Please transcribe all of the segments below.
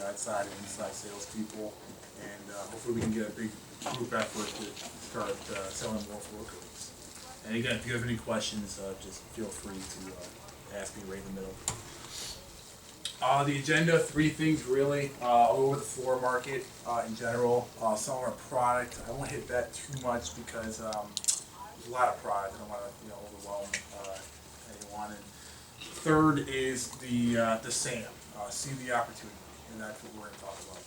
outside and inside salespeople, and hopefully we can get a big group effort to start selling more floor coatings. And again, if you have any questions, just feel free to ask me right in the middle. The agenda, three things really. Over the floor market in general, some of our product. I won't hit that too much because there's a lot of product. I don't want to overwhelm anyone. And third is the SAM, see the opportunity, and that's what we're going to talk about a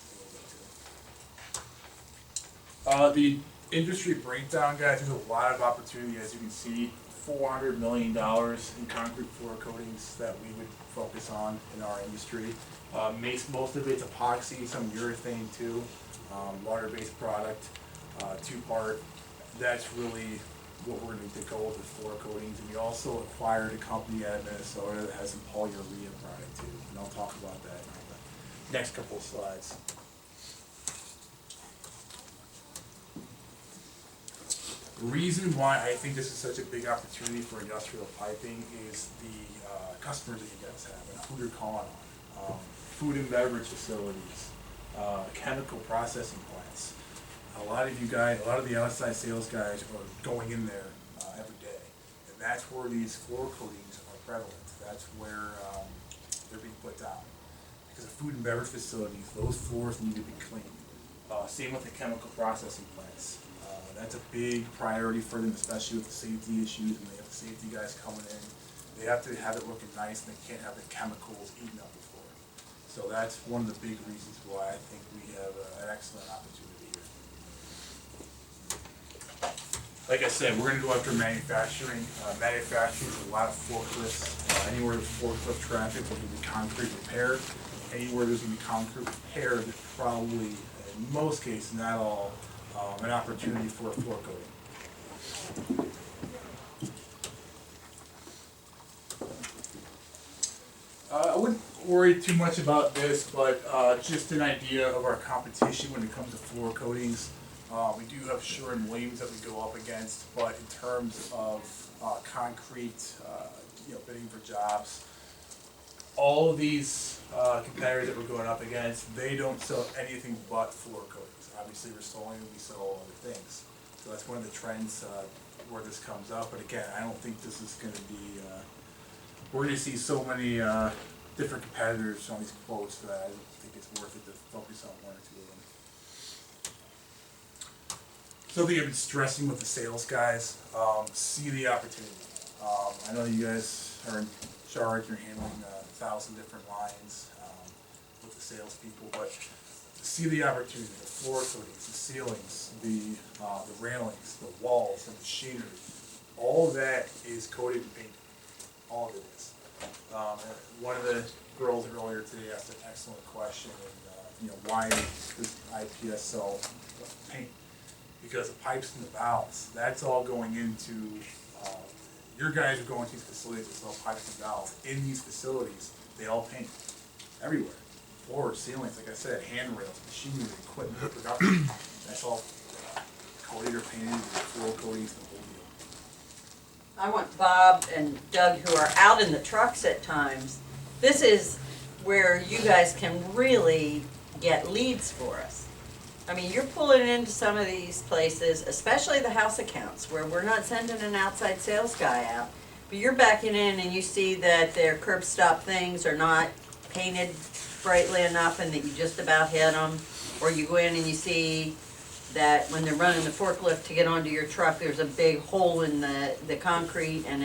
little bit too. The industry breakdown, guys, there's a lot of opportunity, as you can see. $400 million in concrete floor coatings that we would focus on in our industry. Most of it's epoxy, some urethane too, water-based product, two-part. That's really what we're going to go with floor coatings. And we also acquired a company out of Minnesota that has some polyurea product too, and I'll talk about that in the next couple of slides. The reason why I think this is such a big opportunity for industrial piping is the customers that you guys have and who you're calling on. Food and beverage facilities, chemical processing plants. A lot of you guys, a lot of the outside sales guys are going in there every day. And that's where these floor coatings are prevalent. That's where they're being put down. Because of food and beverage facilities, those floors need to be cleaned. Same with the chemical processing plants. That's a big priority for them, especially with the safety issues, and they have the safety guys coming in. They have to have it looking nice, and they can't have the chemicals eating up the floor. So that's one of the big reasons why I think we have an excellent opportunity here. Like I said, we're going to go after manufacturing. Manufacturing is a lot of forklifts. Anywhere there's forklift traffic, there's going to be concrete repair. Anywhere there's going to be concrete repair, there's probably, in most cases, not all, an opportunity for a floor coating. I wouldn't worry too much about this, but just an idea of our competition when it comes to floor coatings. We do have Sherwin-Williams that we go up against, but in terms of concrete, bidding for jobs, all of these competitors that we're going up against, they don't sell anything but floor coatings. Obviously, Rust-Oleum, we sell other things. So that's one of the trends where this comes up. But again, I don't think this is going to be, we're going to see so many different competitors on these quotes that I don't think it's worth it to focus on one or two of them. Something I've been stressing with the sales guys, see the opportunity. I know you guys are in charge, you're handling 1,000 different lines with the salespeople, but see the opportunity, the floor coatings, the ceilings, the railings, the walls, the machinery, all of that is coated and painted. All of it is. One of the girls earlier today asked an excellent question, and why does IPS sell paint? Because the pipes and the valves, that's all going into, your guys are going to these facilities that sell pipes and valves. In these facilities, they all paint everywhere. Floors, ceilings, like I said, handrails, machinery, equipment, production. That's all coated or painted with floor coatings, the whole deal. I want Bob and Doug, who are out in the trucks at times, this is where you guys can really get leads for us. I mean, you're pulling into some of these places, especially the house accounts, where we're not sending an outside sales guy out, but you're backing in and you see that their curb stop things are not painted brightly enough and that you just about hit them, or you go in and you see that when they're running the forklift to get onto your truck, there's a big hole in the concrete and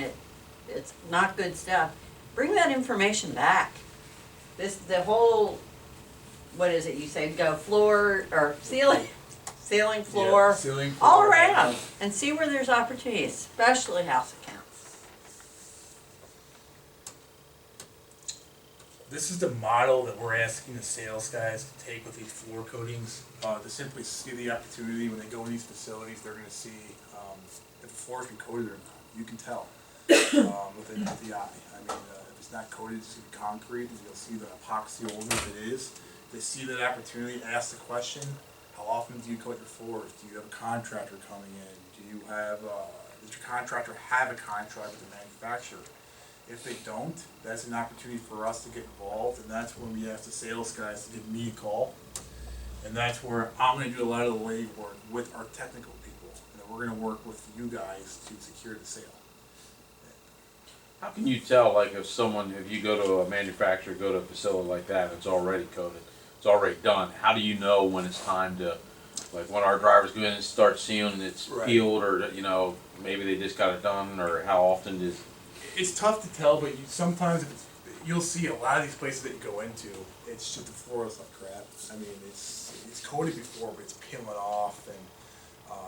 it's not good stuff. Bring that information back. The whole, what is it you say, go floor or ceiling, floor, Yeah, ceiling, floor, all around, and see where there's opportunity, especially house accounts. This is the model that we're asking the sales guys to take with these floor coatings, to simply see the opportunity. When they go in these facilities, they're going to see if the floor's been coated or not. You can tell with the eye. I mean, if it's not coated, it's going to be concrete, and you'll see the epoxy over if it is. They see that opportunity, ask the question, how often do you coat your floors? Do you have a contractor coming in? Do you have, does your contractor have a contract with the manufacturer? If they don't, that's an opportunity for us to get involved, and that's when we ask the sales guys to give me a call. And that's where I'm gonna do a lot of the legwork with our technical people, and then we're gonna work with you guys to secure the sale. How can you tell, like, if you go to a manufacturer, go to a facility like that, it's already coated, it's already done, how do you know when it's time to, like, when our drivers go in and start seeing it's Right. peeled, or, you know, maybe they just got it done, or how often does... It's tough to tell, but sometimes if you'll see a lot of these places that you go into, it's just the floor is like crap. I mean, it's coated before, but it's peeling off, and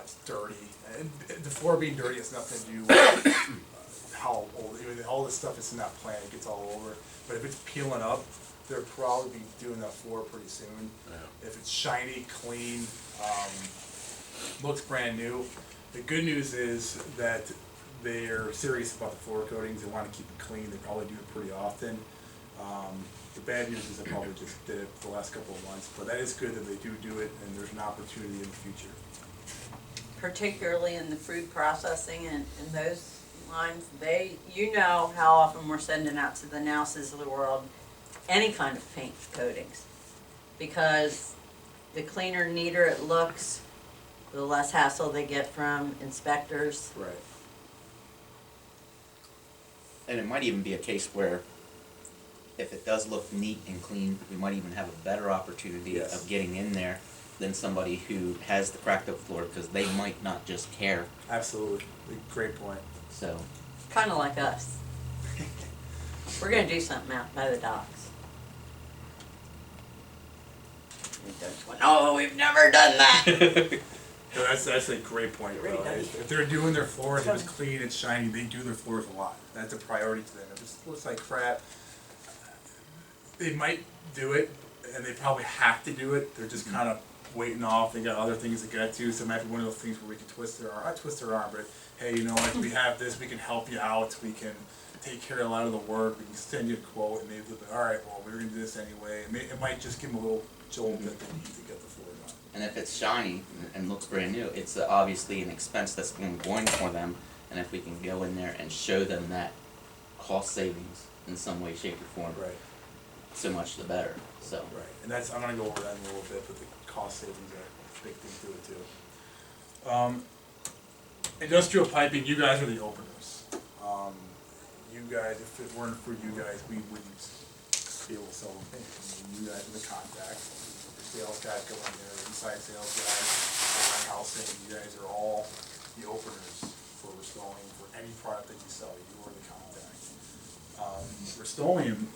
it's dirty. And the floor being dirty has nothing to do with how old. I mean, all this stuff is in that plant; it gets all over. But if it's peeling up, they'll probably be doing that floor pretty soon. Yeah. If it's shiny, clean, looks brand new. The good news is that they're serious about the floor coatings. They want to keep it clean. They probably do it pretty often. The bad news is they probably just did it for the last couple of months, but that is good that they do it, and there's an opportunity in the future. Particularly in the food processing and those lines, you know how often we're sending out to the Nouses of the world any kind of paint coatings. Because the cleaner, neater it looks, the less hassle they get from inspectors. Right. And it might even be a case where if it does look neat and clean, we might even have a better opportunity Yes. of getting in there than somebody who has the cracked up floor, because they might not just care. Absolutely. Great point. So, Kind of like us. We're gonna do something out by the docks. And Doug's going, oh, we've never done that. No, that's a great point, Get ready, though. Dougie. If they're doing their floors, if it's clean and shiny, they do their floors a lot. That's a priority to them. If it looks like crap, they might do it, and they probably have to do it. They're just kind of waiting off. They got other things to get to, so it might be one of those things where we can twist their arm. Not twist their arm, but hey, you know what? We have this. We can help you out. We can take care of a lot of the work. We can send you a quote, and they'll be all right. Well, we're gonna do this anyway. It might just give them a little jolt that they need to get the floor done. and if it's shiny and looks brand new, it's obviously an expense that's going for them. And if we can go in there and show them that cost savings in some way, shape, or form, Right. so much the better. So, Right, and I'm gonna go over that in a little bit, but the cost savings are a big thing to it too. Industrial piping, you guys are the openers. You guys, if it weren't for you guys, we wouldn't be able to sell them paint. I mean, you guys are the contacts. The sales guys go in there, inside sales guys, warehousing, you guys are all the openers for Rust-Oleum, for any product that you sell, you are the contact. Rust-Oleum,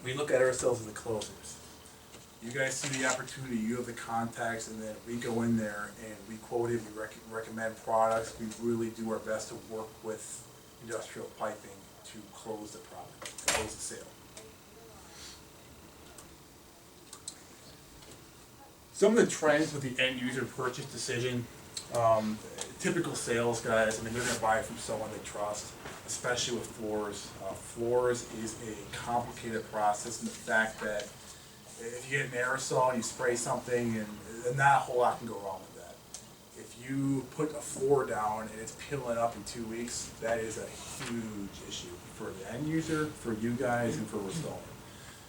we look at ourselves as the closers. You guys see the opportunity, you have the contacts, and then we go in there and we quote it, we recommend products, we really do our best to work with industrial piping to close the product, close the sale. Some of the trends with the end user purchase decision, typical sales guys, I mean, they're gonna buy it from someone they trust, especially with floors. Floors is a complicated process in the fact that if you get an aerosol and you spray something, and not a whole lot can go wrong with that. If you put a floor down and it's peeling up in 2 weeks, that is a huge issue for the end user, for you guys, and for Rust-Oleum.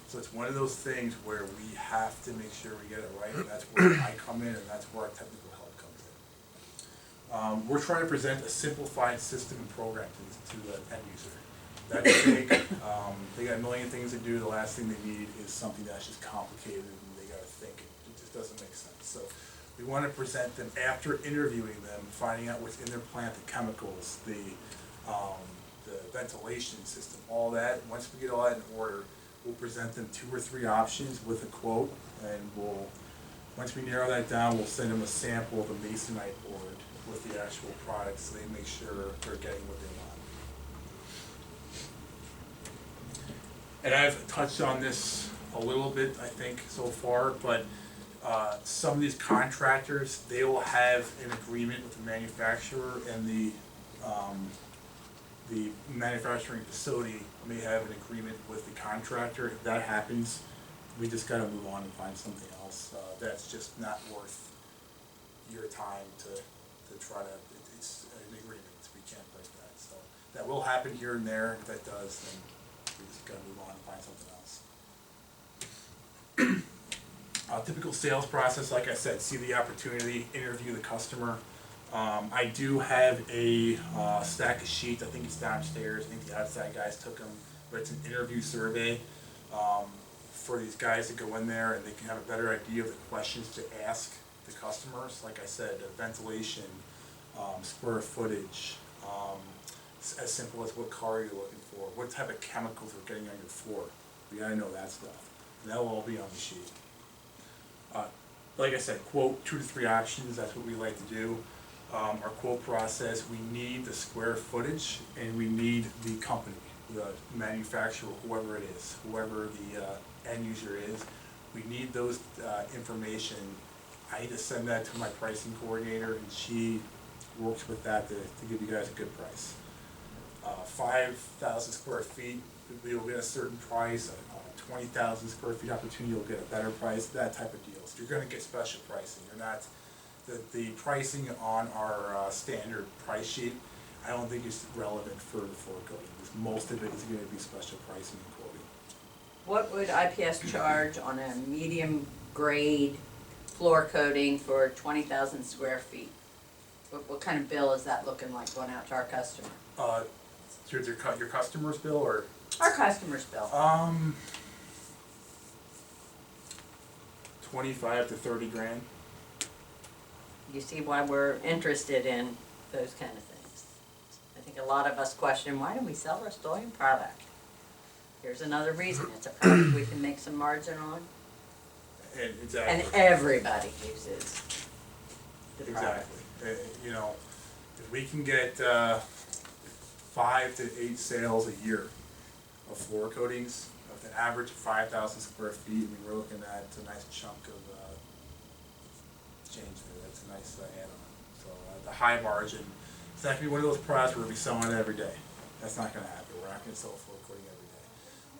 So it's one of those things where we have to make sure we get it right, and that's where I come in, and that's where our technical help comes in. We're trying to present a simplified system and program to the end user. That's big. They got a million things to do. The last thing they need is something that's just complicated and they gotta think. It just doesn't make sense. So we wanna present them after interviewing them, finding out what's in their plant, the chemicals, the ventilation system, all that. Once we get all that in order, we'll present them 2 or 3 options with a quote, and once we narrow that down, we'll send them a sample of the masonite board with the actual product, so they make sure they're getting what they want. And I've touched on this a little bit, I think, so far, but some of these contractors, they will have an agreement with the manufacturer, and the manufacturing facility may have an agreement with the contractor. If that happens, we just gotta move on and find something else. That's just not worth your time to try to, it's an agreement, we can't break that. So that will happen here and there. If that does, then we just gotta move on and find something else. Typical sales process, like I said, see the opportunity, interview the customer. I do have a stack of sheets. I think it's downstairs. I think the outside guys took them, but it's an interview survey for these guys to go in there and they can have a better idea of the questions to ask the customers. Like I said, ventilation, square footage, as simple as what car you're looking for, what type of chemicals we're getting on your floor. We gotta know that stuff. And that'll all be on the sheet. Like I said, quote 2 to 3 options. That's what we like to do. Our quote process, we need the square footage and we need the company, the manufacturer, whoever it is, whoever the end user is. We need those information. I need to send that to my pricing coordinator and she works with that to give you guys a good price. 5,000 square feet, you'll get a certain price. 20,000 square feet opportunity, you'll get a better price, that type of deals. You're gonna get special pricing. You're not, the pricing on our standard price sheet, I don't think is relevant for the floor coating, because most of it is gonna be special pricing and quoting. What would IPS charge on a medium grade floor coating for 20,000 square feet? What kind of bill is that looking like going out to our customer? Your customer's bill or? Our customer's bill. 25 to 30 grand. You see why we're interested in those kind of things. I think a lot of us question, why do we sell Rust-Oleum product? Here's another reason, it's a product we can make some margin on. And exactly. And everybody uses the product. Exactly. You know, if we can get 5 to 8 sales a year of floor coatings, with an average of 5,000 square feet, I mean, we're looking at a nice chunk of change there. That's a nice add-on. So the high margin, it's not going to be one of those products where we'll be selling it every day. That's not going to happen. We're not going to sell floor coating every day.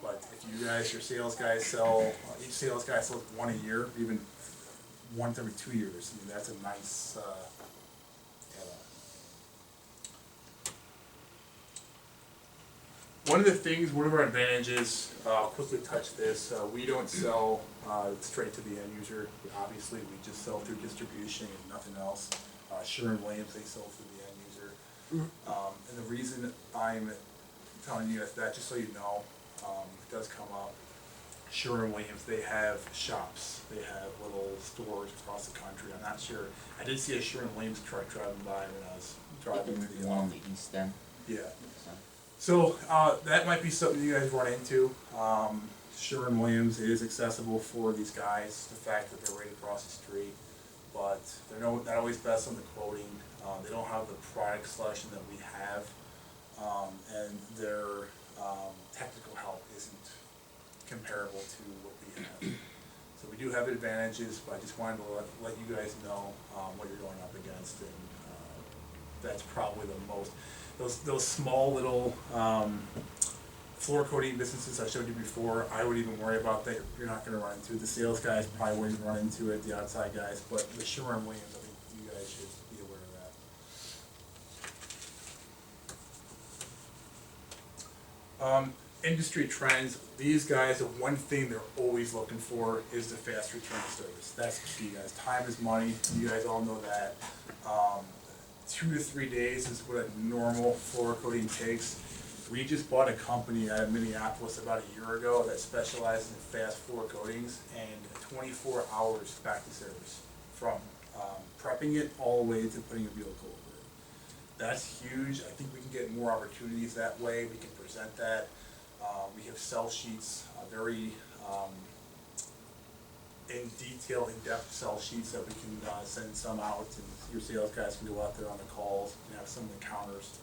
But if you guys, your sales guys sell, each sales guy sells one a year, even once every 2 years, I mean, that's a nice add-on. One of the things, one of our advantages, I'll quickly touch this, we don't sell straight to the end user. Obviously, we just sell through distribution and nothing else. Sherwin-Williams, they sell through the end user. And the reason I'm telling you that, just so you know, it does come up. Sherwin-Williams, they have shops. They have little stores across the country. I'm not sure. I did see a Sherwin-Williams truck driving by when I was driving to the on the east end. Yeah. So. So that might be something you guys run into. Sherwin-Williams is accessible for these guys, the fact that they're right across the street, but they're not always best on the quoting. They don't have the product selection that we have, and their technical help isn't comparable to what we have. So we do have advantages, but I just wanted to let you guys know what you're going up against, and that's probably the most. Those small little floor coating businesses I showed you before, I wouldn't even worry about that. You're not going to run into it. The sales guys probably wouldn't run into it, the outside guys, but the Sherwin-Williams, I think you guys should be aware of that. Industry trends, these guys, the one thing they're always looking for is the fast return of service. That's key, guys. Time is money. You guys all know that. 2 to 3 days is what a normal floor coating takes. We just bought a company out of Minneapolis about a year ago that specializes in fast floor coatings, and 24 hours back to service from prepping it all the way to putting a vehicle over it. That's huge. I think we can get more opportunities that way. We can present that. We have sell sheets, very in detail, in-depth sell sheets that we can send some out, and your sales guys can go out there on the calls and have some of the counters.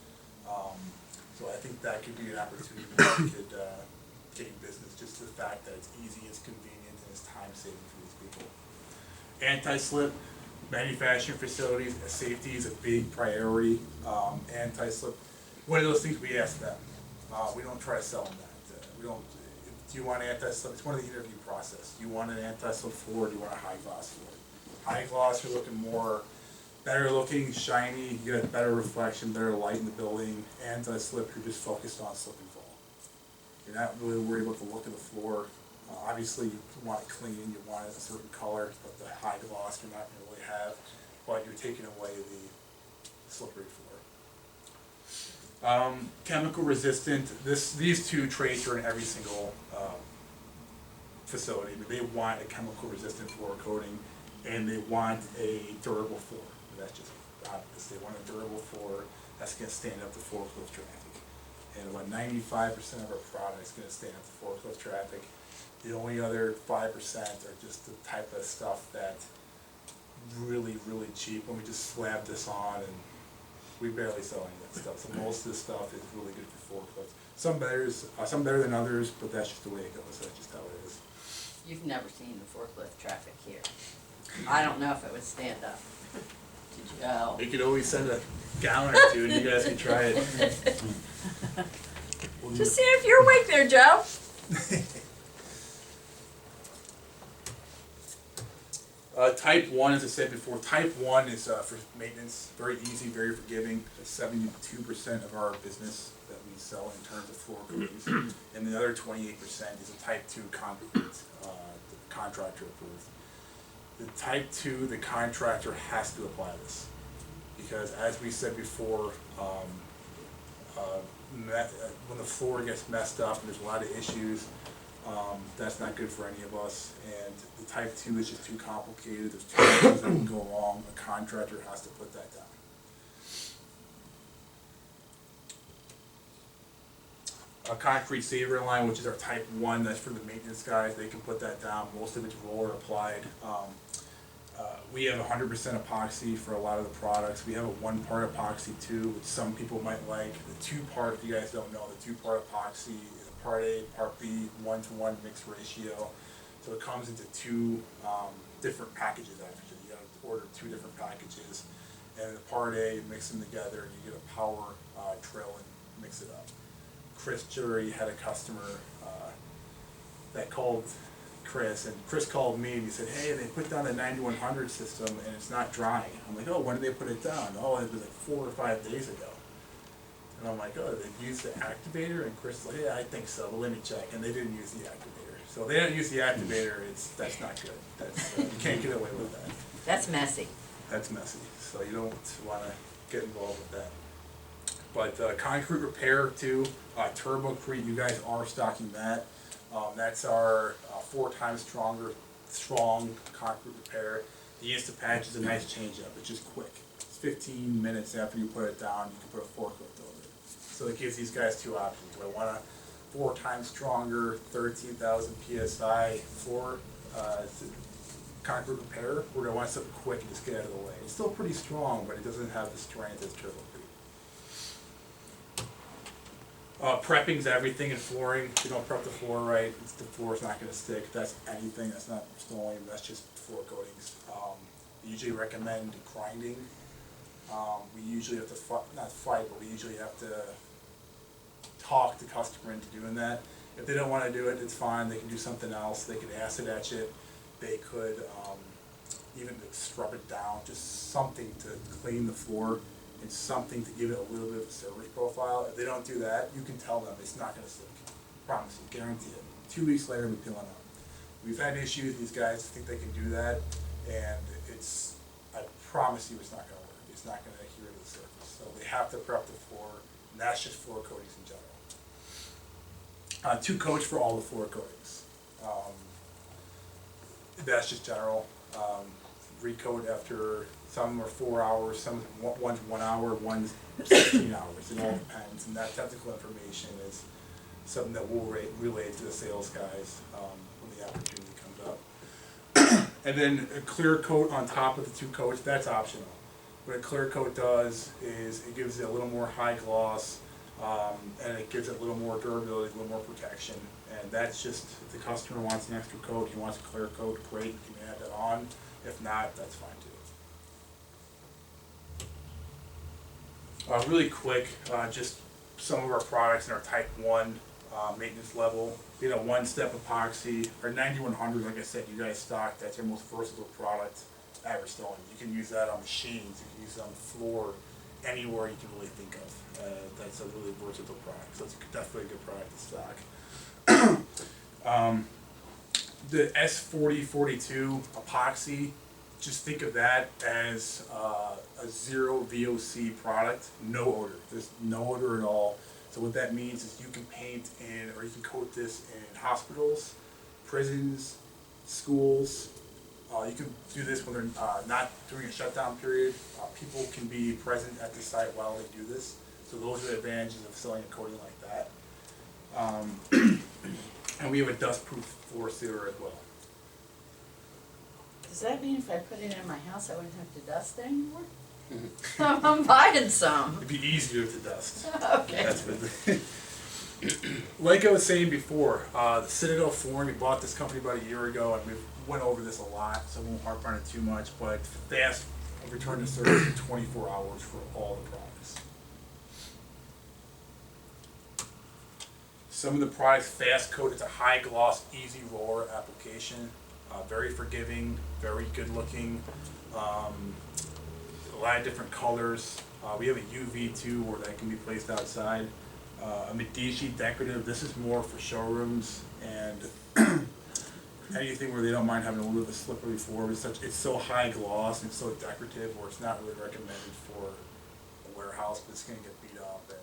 So I think that could be an opportunity that we could gain business, just the fact that it's easy, it's convenient, and it's time saving for these people. Anti-slip, manufacturing facilities, safety is a big priority. Anti-slip, one of those things we ask them. We don't try to sell them that. We don't. Do you want anti-slip? It's one of the interview process. Do you want an anti-slip floor, or do you want a high gloss floor? High gloss, you're looking more better looking, shiny, you get better reflection, better light in the building, anti-slip, you're just focused on slip and fall. You're not really worried about the look of the floor. Obviously, you want it clean, you want it a certain color, but the high gloss you're not going to really have, but you're taking away the slippery floor. Chemical resistant, these two traits are in every single facility. They want a chemical resistant floor coating, and they want a durable floor. That's just obvious. They want a durable floor that's going to stand up to forklift traffic. And about 95% of our product is going to stand up to forklift traffic. The only other 5% are just the type of stuff that really, really cheap. When we just slab this on, and we barely sell any of that stuff. So most of this stuff is really good for forklifts. Some better than others, but that's just the way it goes. That's just how it is. You've never seen the forklift traffic here. I don't know if it would stand up. Did you? Oh. We could always send a gallon or two, and you guys can try it. Just see if you're awake there, Joe. Type 1, as I said before, type 1 is for maintenance, very easy, very forgiving. It's 72% of our business that we sell in terms of floor coatings. And the other 28% is a type 2 concrete, the contractor approved. The type 2, the contractor has to apply this. Because as we said before, when the floor gets messed up and there's a lot of issues, that's not good for any of us, and the type 2 is just too complicated. There's too many things that can go wrong. A contractor has to put that down. A concrete saver line, which is our type 1, that's for the maintenance guys. They can put that down. Most of it's roller applied. We have 100% epoxy for a lot of the products. We have a 1-part epoxy too, which some people might like. The 2-part, if you guys don't know, the 2-part epoxy is a part A, part B, 1-to-1 mixed ratio. So it comes into 2 different packages actually. You gotta order 2 different packages. And the part A, you mix them together and you get a power drill and mix it up. Chris Jury had a customer that called Chris, and Chris called me and he said, hey, they put down the 9100 system and it's not drying. I'm like, oh, when did they put it down? Oh, it was like 4 or 5 days ago. And I'm like, oh, they used the activator? And Chris is like, yeah, I think so, but let me check. And they didn't use the activator. So if they didn't use the activator, that's not good. That's, you can't get away with that. That's messy. That's messy. So you don't want to get involved with that. But concrete repair too, TurboCrete, you guys are stocking that. That's our 4 times strong concrete repair. The Instapatch is a nice change up. It's just quick. It's 15 minutes after you put it down, you can put a forklift over it. So it gives these guys 2 options. Do I want a 4 times stronger, 13,000 PSI floor concrete repair, or do I want something quick and just get out of the way? It's still pretty strong, but it doesn't have the strength as TurboCrete. Prepping's everything in flooring. If you don't prep the floor right, the floor's not going to stick. That's anything. That's not Rust-Oleum. That's just floor coatings. We usually recommend grinding. We usually have to not fight, but we usually have to talk the customer into doing that. If they don't want to do it, it's fine. They can do something else. They can acid etch it. They could even scrub it down. Just something to clean the floor. And something to give it a little bit of a service profile. If they don't do that, you can tell them it's not going to stick. Promise you, guarantee it. 2 weeks later, we're peeling up. We've had issues. These guys think they can do that, and I promise you, it's not going to work. It's not going to adhere to the surface. So they have to prep the floor, and that's just floor coatings in general. 2 coats for all the floor coatings. That's just general. Recoat after, some are 4 hours, one's 1 hour, one's 16 hours. It all depends, and that technical information is something that we'll relay to the sales guys when the opportunity comes up. And then a clear coat on top of the 2 coats, that's optional. What a clear coat does is it gives it a little more high gloss, and it gives it a little more durability, a little more protection. And that's just, if the customer wants an extra coat, he wants a clear coat, great, you can add that on. If not, that's fine too. Really quick, just some of our products in our type 1 maintenance level. We have a 1-step epoxy. Our 9100, like I said, you guys stock. That's our most versatile product. at Rust-Oleum. You can use that on machines, you can use it on the floor, anywhere you can really think of. That's a really versatile product, so it's definitely a good product to stock. The S4042 epoxy, just think of that as a zero VOC product, no odor. There's no odor at all. So what that means is you can paint in, or you can coat this in hospitals, prisons, schools. You can do this when they're not doing a shutdown period. People can be present at the site while they do this. So those are the advantages of selling a coating like that. And we have a dust-proof floor sealer as well. Does that mean if I put it in my house, I wouldn't have to dust anymore? I'm buying some. It'd be easier to dust. Okay. That's what like I was saying before, the Citadel flooring, we bought this company about a year ago, and we went over this a lot, so I won't harp on it too much, but fast return to service in 24 hours for all the products. Some of the products, Fast Coat, it's a high gloss, easy roller application, very forgiving, very good looking, a lot of different colors. We have a UV too, where that can be placed outside. A Medici decorative, this is more for showrooms and anything where they don't mind having a little bit of a slippery floor. It's so high gloss and so decorative, where it's not really recommended for a warehouse, but it's going to get beat up and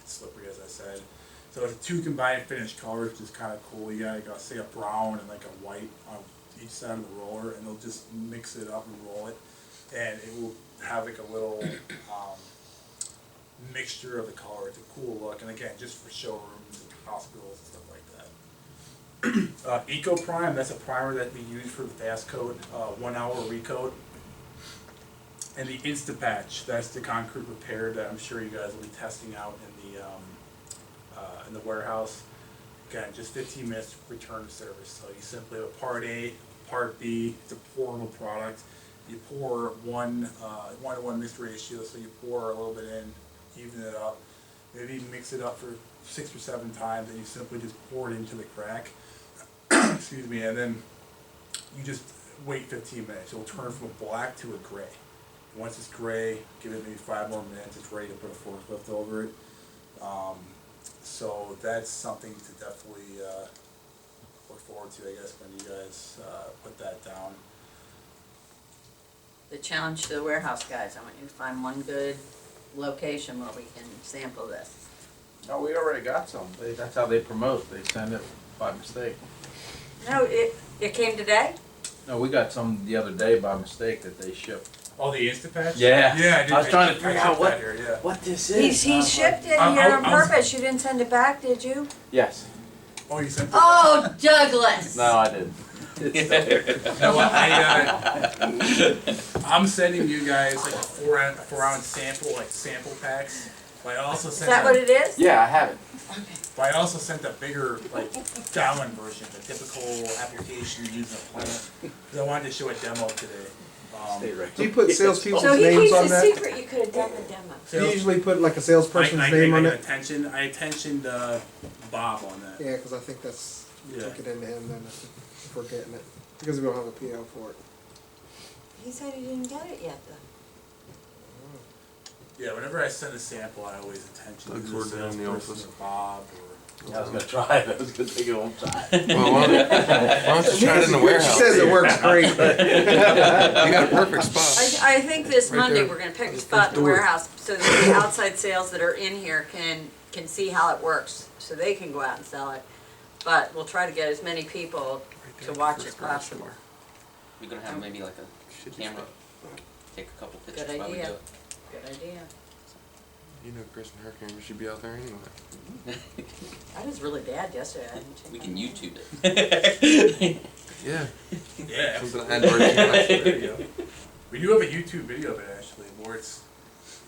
it's slippery, as I said. So it's 2 combined finished colors, which is kind of cool. You got say a brown and like a white on each side of the roller, and they'll just mix it up and roll it, and it will have like a little mixture of the color. It's a cool look, and again, just for showrooms and hospitals and stuff like that. Eco Prime, that's a primer that we use for the Fast Coat, 1 hour recoat. And the Insta Patch, that's the concrete repair that I'm sure you guys will be testing out in the warehouse. Again, just 15 minutes return to service. So you simply have a part A, part B. It's a pourable product. You pour 1:1 mixed ratio, so you pour a little bit in, even it up, maybe mix it up for 6 or 7 times, and you simply just pour it into the crack. Excuse me, and then you just wait 15 minutes. It'll turn from a black to a gray. Once it's gray, give it maybe 5 more minutes. It's ready to put a forklift over it. So that's something to definitely look forward to, I guess, when you guys put that down. The challenge to the warehouse guys, I want you to find one good location where we can sample this. No, we already got some. That's how they promote. They send it by mistake. No, it came today? No, we got some the other day by mistake that they shipped. Oh, the Instapatch? Yeah. Yeah, I did. I was trying to figure out that here, yeah. what this is. He shipped it I- here I- on I was- purpose. You didn't send it back, did you? Yes. Oh, you sent it? Oh, Douglas! No, I didn't. No, I'm sending you guys like a 4-ounce sample, like sample packs. But I also Is sent that what it is? Yeah, I have it. But I also sent a bigger, like, gallon version, the typical application you use in a plant. Because I wanted to show a demo today. Stay right. Do you put salespeople's So he names keeps on a that? secret. You could have done the demo. Do you usually put like a salesperson's I name on it? I attentioned Bob on that. Yeah, because I think that's, we Yeah. took it into him then if we're getting it. Because we don't have a PO for it. He said he didn't get it yet, though. Yeah, whenever I send a sample, I always attention Like to we're the down in the salesperson office. or Bob or. I was gonna try it. I was gonna take it home time. Well, why don't you try it in the She warehouse? says it works great. You got a perfect spot. I think this Right Monday there. we're gonna pick a Just spot in the do it. warehouse so that the outside sales that are in here can see how it works, so they can go out and sell it. But we'll try to get as many people to watch as possible. We're gonna have maybe like a camera, take a couple pictures Good while we do idea. it. Good idea. You know Chris and her camera should be out there anyway. That was really bad yesterday. I didn't check We my can phone. YouTube it. Yeah. Yeah, Something absolutely. Android channel. There you go. We do have a YouTube video of it actually, where it's,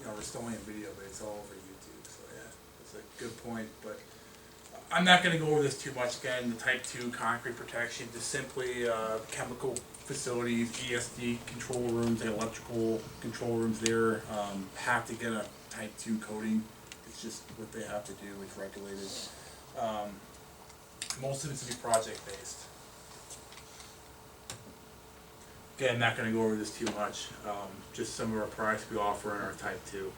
Rust-Oleum video, but it's all over YouTube. So yeah, that's a good point. But I'm not going to go over this too much. Again, the Type 2 concrete protection, just simply chemical facilities, ESD control rooms, and electrical control rooms there have to get a Type 2 coating. It's just what they have to do. It's regulated. Most of it's going to be project based. Again, not gonna go over this too much, just some of our products we offer in our Type 2.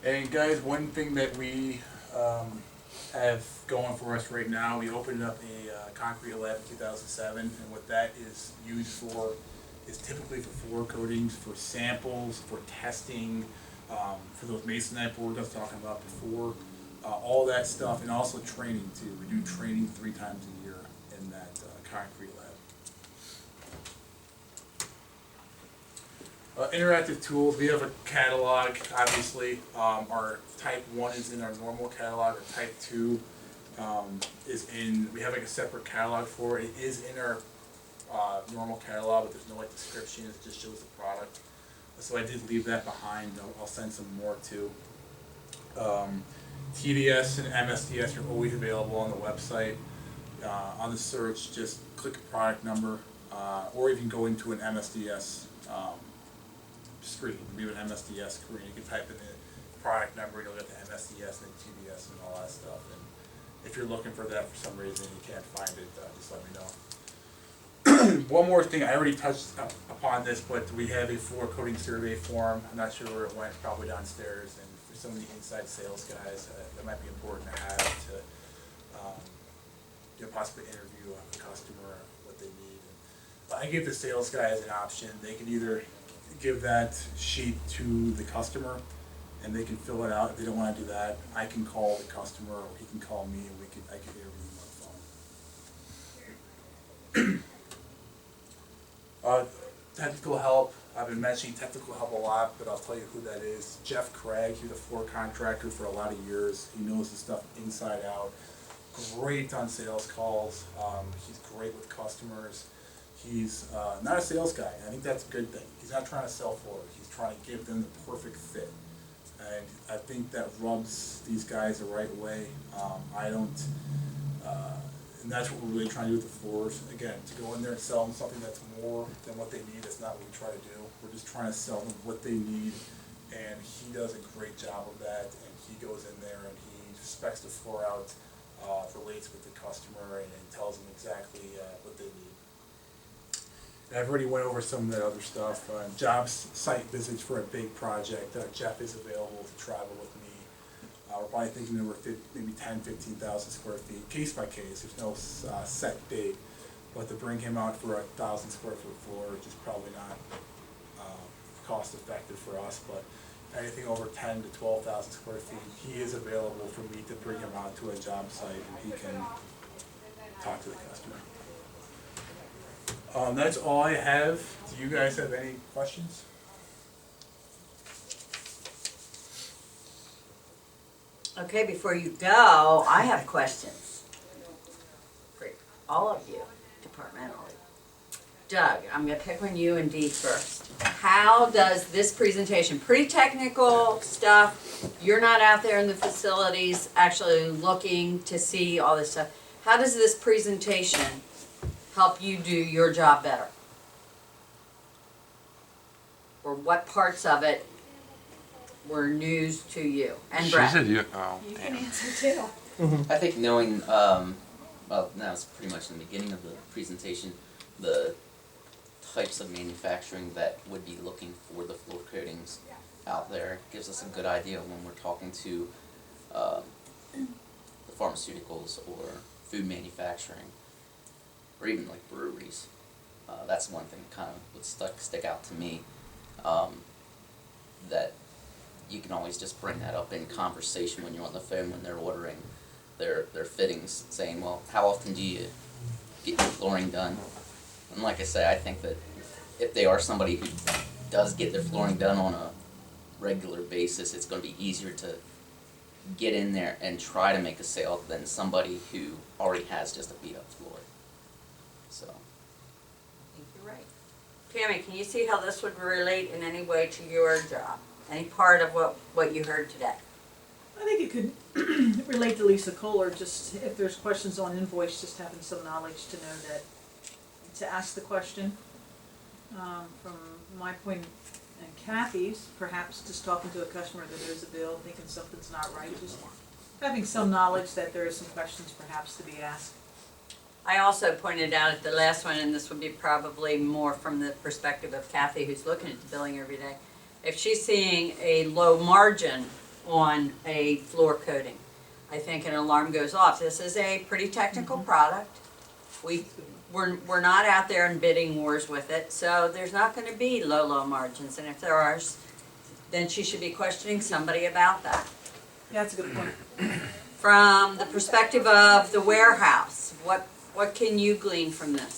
And guys, one thing that we have going for us right now, we opened up a concrete lab in 2007, and what that is used for is typically for floor coatings, for samples, for testing, for those masonite boards I was talking about before, all that stuff, and also training too. We do training 3 times a year in that concrete lab. Interactive tools, we have a catalog, obviously. Our Type 1 is in our normal catalog. Our Type 2 is in, we have like a separate catalog for it. It is in our normal catalog, but there's no like description, it just shows the product. So I did leave that behind. I'll send some more too. TDS and MSDS are always available on the website. On the search, just click a product number, or even go into an MSDS screen. We have an MSDS screen. You can type in the product number, you'll get the MSDS and TDS and all that stuff. And if you're looking for that for some reason and you can't find it, just let me know. One more thing, I already touched upon this, but we have a floor coating survey form. I'm not sure where it went, probably downstairs. And for some of the inside sales guys, that might be important to have to possibly interview a customer, what they need. And I give the sales guys an option. They can either give that sheet to the customer and they can fill it out. If they don't want to do that, I can call the customer or he can call me and I can interview him on the phone. Technical help. I've been mentioning technical help a lot, but I'll tell you who that is. Jeff Craig, he's a floor contractor for a lot of years. He knows the stuff inside out. Great on sales calls. He's great with customers. He's not a sales guy. I think that's a good thing. He's not trying to sell floors. He's trying to give them the perfect fit. And I think that rubs these guys the right way. I don't, and that's what we're really trying to do with the floors. Again, to go in there and sell them something that's more than what they need, that's not what we try to do. We're just trying to sell them what they need, and he does a great job of that, and he goes in there and he specs the floor out, relates with the customer, and tells them exactly what they need. And I've already went over some of that other stuff. Job site visits for a big project. Jeff is available to travel with me. We're probably thinking over maybe 10, 15,000 square feet, case by case. There's no set date, but to bring him out for 1,000 square foot floor, which is probably not cost effective for us, but anything over 10 to 12,000 square feet, he is available for me to bring him out to a job site and he can talk to the customer. That's all I have. Do you guys have any questions? Okay, before you go, I have questions for all of you departmentally. Doug, I'm gonna pick on you and Dee first. How does this presentation, pretty technical stuff, you're not out there in the facilities actually looking to see all this stuff. How does this presentation help you do your job better? Or what parts of it were news to you? And She Brett. said you. Oh, You damn. can answer too. I think knowing, well, now it's pretty much in the beginning of the presentation, the types of manufacturing that would be looking for the floor coatings out there gives us a good idea when we're talking to the pharmaceuticals or food manufacturing, or even like breweries. That's one thing that kind of would stick out to me, that you can always just bring that up in conversation when you're on the phone when they're ordering their fittings, saying, well, how often do you get your flooring done? And like I say, I think that if they are somebody who does get their flooring done on a regular basis, it's going to be easier to get in there and try to make a sale than somebody who already has just a beat up floor. So. I think you're right. Tammy, can you see how this would relate in any way to your job? Any part of what you heard today? I think it could relate to Lisa Kohler, just if there's questions on invoice, just having some knowledge to know that, to ask the question. From my point and Kathy's, perhaps just talking to a customer that owes a bill, thinking something's not right, just having some knowledge that there are some questions perhaps to be asked. I also pointed out at the last one, and this would be probably more from the perspective of Kathy, who's looking at the billing every day. If she's seeing a low margin on a floor coating, I think an alarm goes off. This is a pretty technical product. We're not out there in bidding wars with it, so there's not gonna be low margins, and if there are, then she should be questioning somebody about that. Yeah, that's a good point. From the perspective of the warehouse, what can you glean from this?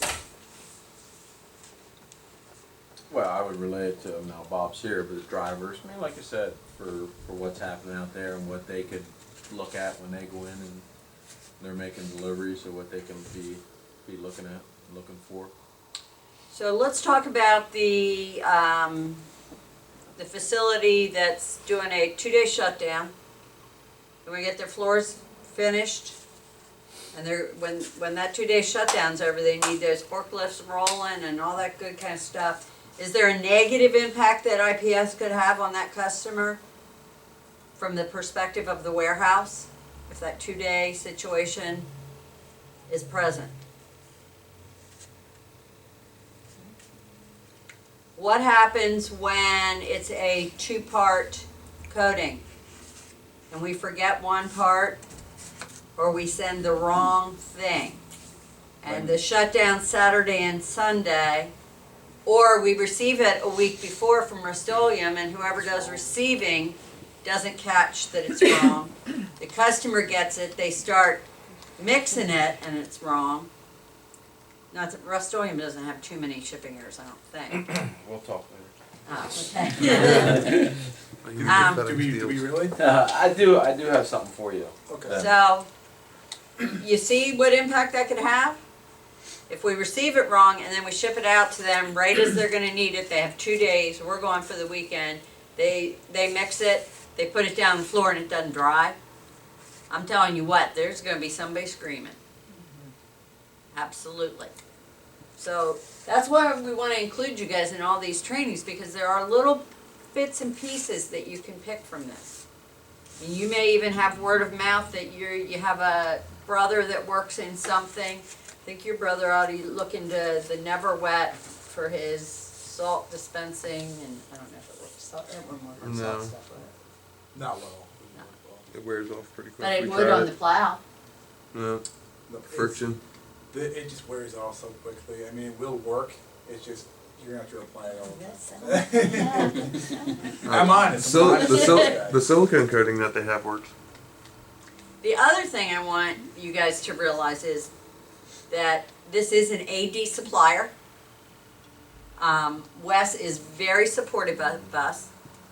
Well, I would relate it to, now Bob's here, but his drivers, I mean, like I said, for what's happening out there and what they could look at when they go in and they're making deliveries, or what they can be looking at, looking for. So let's talk about the facility that's doing a 2-day shutdown. When we get their floors finished, and when that 2-day shutdown's over, they need those forklifts rolling and all that good kind of stuff. Is there a negative impact that IPS could have on that customer from the perspective of the warehouse, if that 2-day situation is present? What happens when it's a 2-part coating and we forget one part, or we send the wrong thing, and the shutdown Saturday and Sunday, or we receive it a week before from Rust-Oleum, and whoever does receiving doesn't catch that it's wrong. The customer gets it, they start mixing it, and it's wrong. Not that Rust-Oleum doesn't have too many shipping errors, I don't think. We'll talk later. Oh, okay. Do we really? I do have something for you. Okay. So, you see what impact that could have? If we receive it wrong and then we ship it out to them right as they're gonna need it, they have 2 days, we're going for the weekend, they mix it, they put it down on the floor and it doesn't dry. I'm telling you what, there's gonna be somebody screaming. Absolutely. So, that's why we wanna include you guys in all these trainings, because there are little bits and pieces that you can pick from this. And you may even have word of mouth that you have a brother that works in something. I think your brother ought to look into the Never Wet for his salt dispensing, and I don't know if it works salt, it wouldn't work with salt No. stuff, would it? Not well. It wears off pretty quick. But it We would tried on it. the plow. No, No, it's- friction. It just wears off so quickly. I mean, it will work. It's just you're gonna have to apply it all the Yes, time. I'm honest. I'm honest. The silicone coating that they have works. The other thing I want you guys to realize is that this is an AD supplier. Wes is very supportive of us.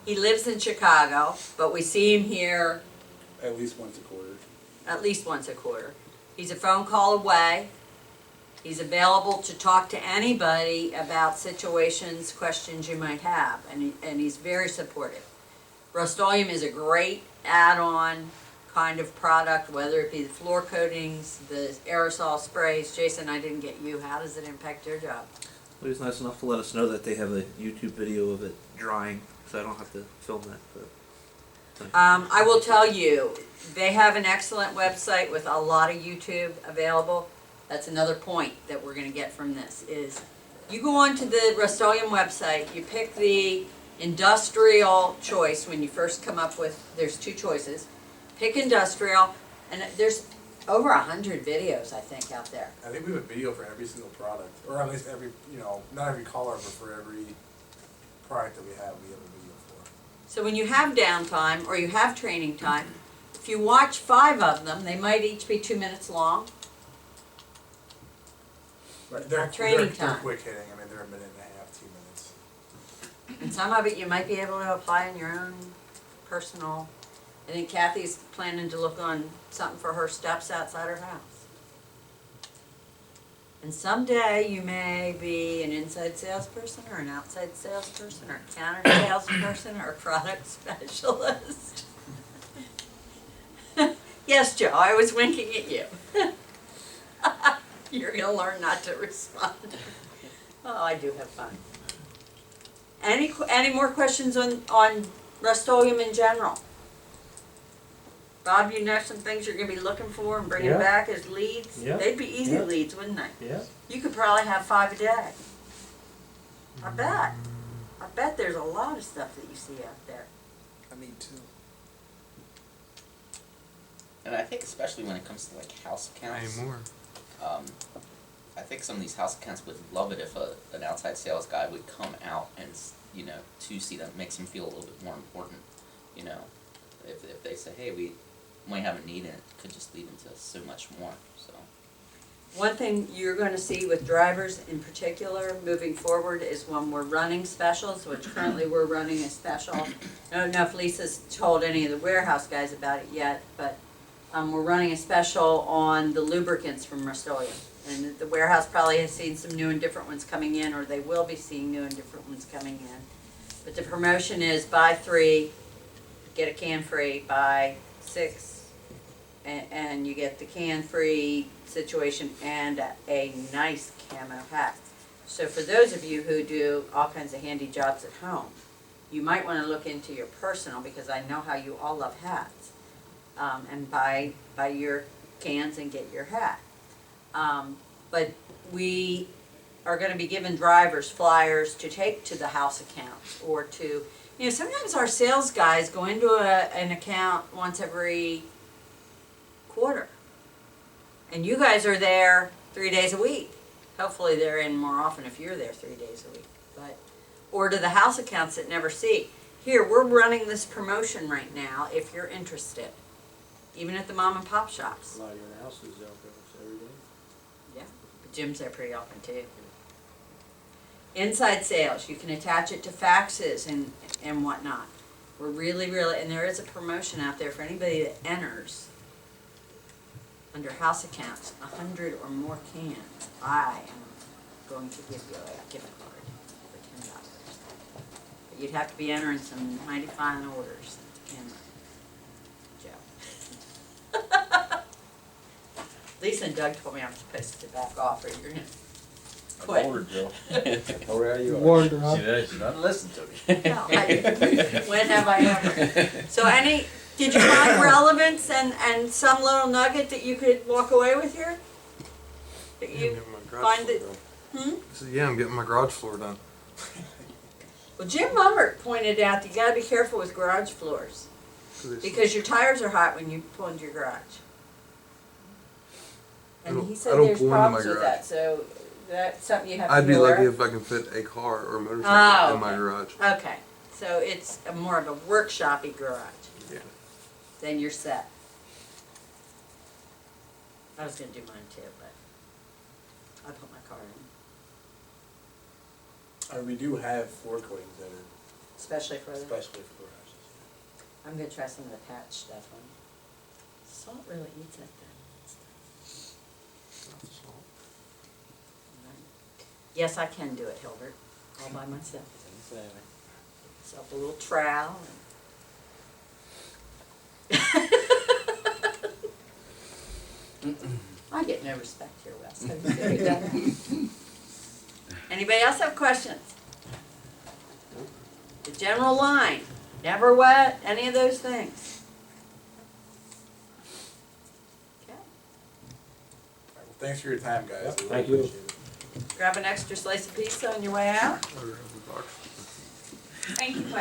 He lives in Chicago, but we see him here At least once a quarter. at least once a quarter. He's a phone call away. He's available to talk to anybody about situations, questions you might have, and he's very supportive. Rust-Oleum is a great add-on kind of product, whether it be the floor coatings, the aerosol sprays. Jason, I didn't get you. How does it impact your job? He was nice enough to let us know that they have a YouTube video of it drying, so I don't have to film that. But I will tell you, they have an excellent website with a lot of YouTube available. That's another point that we're gonna get from this, is you go onto the Rust-Oleum website, you pick the industrial choice when you first come up with, there's 2 choices. Pick industrial, and there's over 100 videos, I think, out there. I think we have a video for every single product, or at least every, not every color, but for every product that we have a video for. So when you have downtime, or you have training time, if you watch 5 of them, they might each be 2 minutes long. Right. They're Training time. quick hitting. I mean, they're a minute and a half, 2 minutes. And some of it you might be able to apply in your own personal. I think Kathy's planning to look on something for her steps outside her house. And someday you may be an inside salesperson or an outside salesperson or a counter salesperson or a product specialist. Yes, Joe, I was winking at you. You're gonna learn not to respond. Oh, I do have fun. Any more questions on Rust-Oleum in general? Bob, you know some things you're gonna be looking for and bringing Yeah. back as leads? Yeah. They'd be easy Yeah. leads, wouldn't they? Yeah. You could probably have 5 a day. I bet. I bet there's a lot of stuff that you see out there. I need two. And I think especially when it comes to like house accounts, More. I think some of these house accounts would love it if an outside sales guy would come out and, you know, to see them, makes them feel a little bit more important, you know. If they say, hey, we might have a need and it could just lead into so much more, so. One thing you're gonna see with drivers in particular moving forward is when we're running specials, which currently we're running a special. I don't know if Lisa's told any of the warehouse guys about it yet, but we're running a special on the lubricants from Rust-Oleum. And the warehouse probably has seen some new and different ones coming in, or they will be seeing new and different ones coming in. But the promotion is buy 3, get a can free, buy 6, and you get the can free situation and a nice camo hat. So for those of you who do all kinds of handy jobs at home, you might want to look into your personal, because I know how you all love hats, and buy your cans and get your hat. But we are going to be giving drivers flyers to take to the house accounts, or to, you know, sometimes our sales guys go into an account once every quarter. And you guys are there 3 days a week. Hopefully they're in more often if you're there 3 days a week. But, or to the house accounts that never see. Here, we're running this promotion right now if you're interested. Even at the mom and pop shops. A lot of your houses out there every day. Yeah, but Jim's there pretty often too. Inside sales, you can attach it to faxes and whatnot. We're really, and there is a promotion out there for anybody that enters under house accounts, 100 or more cans. I am going to give you a gift card for $10. But you'd have to be entering some mighty fine orders. Lisa and Doug told me I'm supposed to back off, or you're gonna quit. Older Joe. Oh, yeah, you are. Warned her, huh? She doesn't listen to me. No, when have I ever? So did you find relevance and some little nugget that you could walk away with here? That I'm you getting my garage find floor it? done. I said, yeah, I'm getting my garage floor done. Well, Jim Mummert pointed out that you gotta be careful with garage floors, because your tires are hot when you pull into your garage. And he I said don't there's pull into my problems with garage. that, so that's something you have to I'd be be aware lucky of. if I can fit a car or a motorcycle Oh, in my okay. garage. Okay, so it's more of a workshop-y garage. Yeah. Then you're set. I was gonna do mine too, but I put my car in, We do have floor coatings that are especially for the, especially for garages. I'm gonna try some of the patch stuff on. Salt really eats at that. Yes, I can do it, Hilbert, all by myself. Myself a little trowel. I get no respect here, Wes. Have you figured that out? Anybody else have questions? The general line, never wet, any of those things? Okay. Well, thanks for your time, guys. Yep, I really thank you. appreciate it. Grab an extra slice of pizza on your way out. Or have a box. Thank you, Wes.